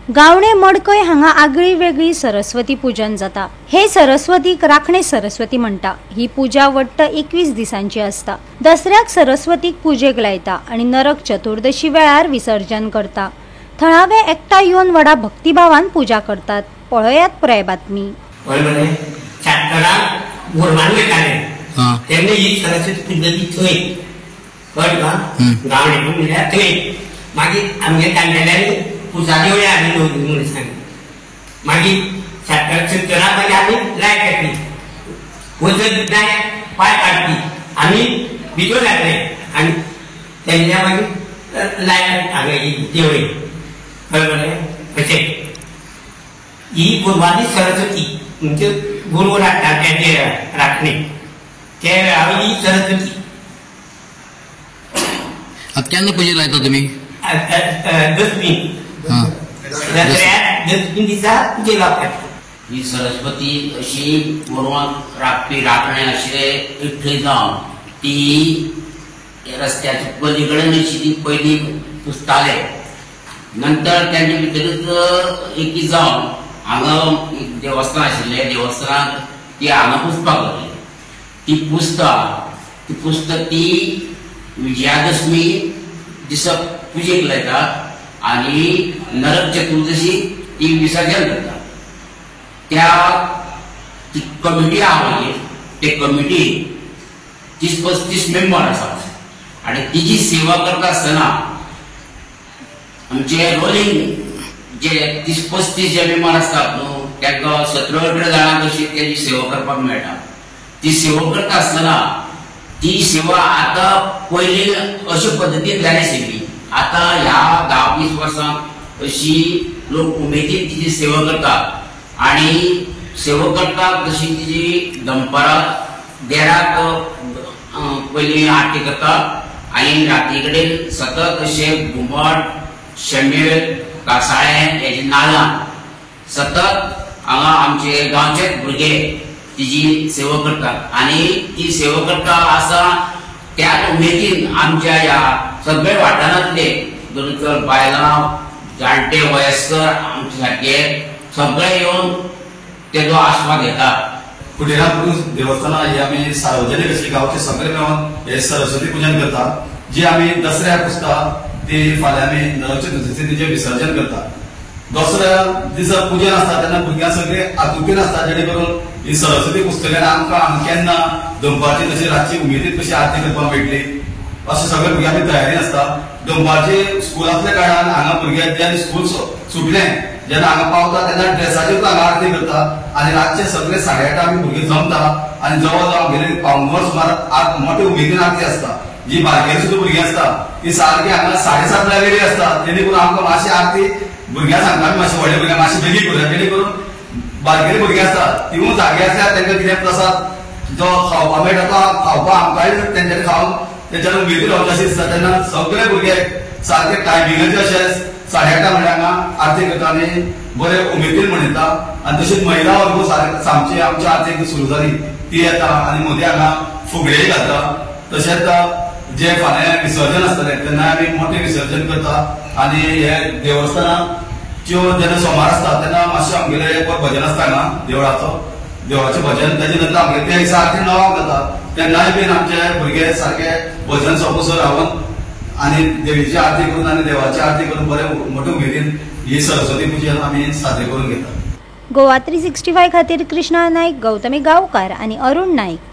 गावणे मडकय हांगा आगळी वेगळी सरस्वती पूजन जाता। हे सरस्वतीक राखणे सरस्वती म्हणटा। ही पूजा वट्ट 21 दिसांची असता। दसऱ्याक सरस्वतीक पूजेक लायता आणि नरक चतुर्दशी वेळार विसर्जन करता। थळावे एकठांय येवन व्हडा भक्तिभावान पूजा करतात। पळयात पुराय बातमी। तेन्ना ही सरस्वती पूजली थंय कळ्ळें का गावणे म्हणल्यार थंय मागीर आमगे तांगेल्यान पुजा देवळी आमी दवरली म्हणून सांगलें। मागीर चरा मागीर आमी लायट पेटली वचत लायट पांय काडली आमी भितर घातले आनी तेन्ना मागीर लायट हांगा देवळी कळ्ळें अशें। ही गुरवादी सरस्वती म्हणजे गुरू राखता तेजे राखणे ते ही सरस्वती। केन्ना पुजेक लायता तुमी? दसऱ्याक दिसा पुजेक लावतात। ही सरस्वती अशी गोरवांक राखपी राखणे अशें एकठांय जावन ती रस्त्याच्या पलीकडेन अशी ती पयलीं पुजताले। नंतर तेंचे भितरच एकी जावन हांगा एक देवस्थान आशिल्लें, देवस्थानाक ती हांगा पुजपाक लागली। ती पुजता ती विजयादशमी दिसा पुजेक लायता आनी नरक चतुर्दशी ती विसर्जन करता। त्या ती कमिटी आहा मागीर ते कमिटी 30-35 मेंबर आसात आनी तिची सेवा करता आसतना आमचे रोलिंग जे 30-35 जे मेंबर आसतात न्हू तांकां 17-18 जाणांक अशी तेजी सेवा करपाक मेळटा। ती सेवा करता आसतना ती सेवा आता पयली अशे पद्दतीन जाली आशिल्ली। आता ह्या 10-20 वर्सां अशी लोक उमेदीन तिची सेवा करतात आनी सेवा करतात तशी तिची दनपारां देराक पयली आरती करतात आनी राती कडेन सतत अशे घुमट शेमेळ कासाळे हेजे नाल्लां सतत हांगा आमचे गांवचे भुरगे तिची सेवा करतात आनी ती सेवा करता आसा त्याच उमेदीन आमच्या ह्या सगळे वाठारांतले दोनचर बायलां जाणटे वयस्कर आमचे सारके सगळे येवन तेजो आस्वाद घेतात। कुटीरापुरूष देवस्थानां ही आमी सार्वजनीक अशी गांवचे सगळे मेळून हे सरस्वती पूजन करतात। जी आमी दसऱ्याक पुजता ती फाल्यां आमी नरक चतुर्दशी तिचें विसर्जन करतात। दसऱ्या दिसा पूजन आसता तेन्ना भुरग्यां सगळे आतुकीन आसता जेणे करून ही सरस्वती पुजतल्यान आमकां केन्ना दनपारची तशी रातची उमेदीन कशी आरती करपाक मेळटली अशें सगळे भुरगे आमी तयारीन आसता। दनपारचे स्कुलांतल्या कारणान हांगा भुरगे जेन्ना स्कूल सुटलें जेन्ना हांगा पावता तेन्ना ड्रेसाचेर हांगा आरती करता आनी रातचे सगळे 8:30 आमी भुरगे जमता आनी जवळ जवळ आमगेले 5:15 सुमार मोठे उमेदीन आरती आसता। जी बारकेली सुद्दां भुरगीं आसता ती सारकी हांगा 7:30 लागलेली आसता जेणे करून आमकां मातशी आरती भुरग्यांक सांगता आमी मातशें व्हडले भुरग्यांक मातशें बेगीन करूया जेणे करून बारकेली भुरगीं आसतात तिवूय जागे आसल्यार तांकां कितें प्रसाद जो खावपाक मेळटा तो खावपाक आमकांय तेंच्यांनी खावन तेंच्यानी उमेदीन रावचे अशें दिसता। तेन्ना सगळे भुरगे सारके टायमिंगाचे अशें 8:30 म्हणल्यार हांगा आरती करता आनी बरे उमेदीन मनयता आनी तशेंच महिला वर्ग सामची आमची आरती सुरू जाली ती येता आनी मदीं हांगा फुगड्योय घालता। तशेंच जे फाल्यां विसर्जन आसतलें तेन्ना आमी मोठें विसर्जन करता आनी हे देवस्थानाच्यो जेन्ना सोमार आसता तेन्ना मातशें आमगेलें एक भजन आसता हांगा देवाचें भजन तेजे नंतर आमगे त्या दिसा आरती 9 जाता तेन्नाय बीन आमचे भुरगे सारके भजन सोंपसर रावन आनी देवीची आरती करून आनी देवाची आरती करून बरे मोठे उमेदीन ही सरस्वती पूजन आमी साजरी करून घेतात। गोवा 365 खातीर कृष्णा नायक, गौतमी गांवकार आनी अरुण नायक।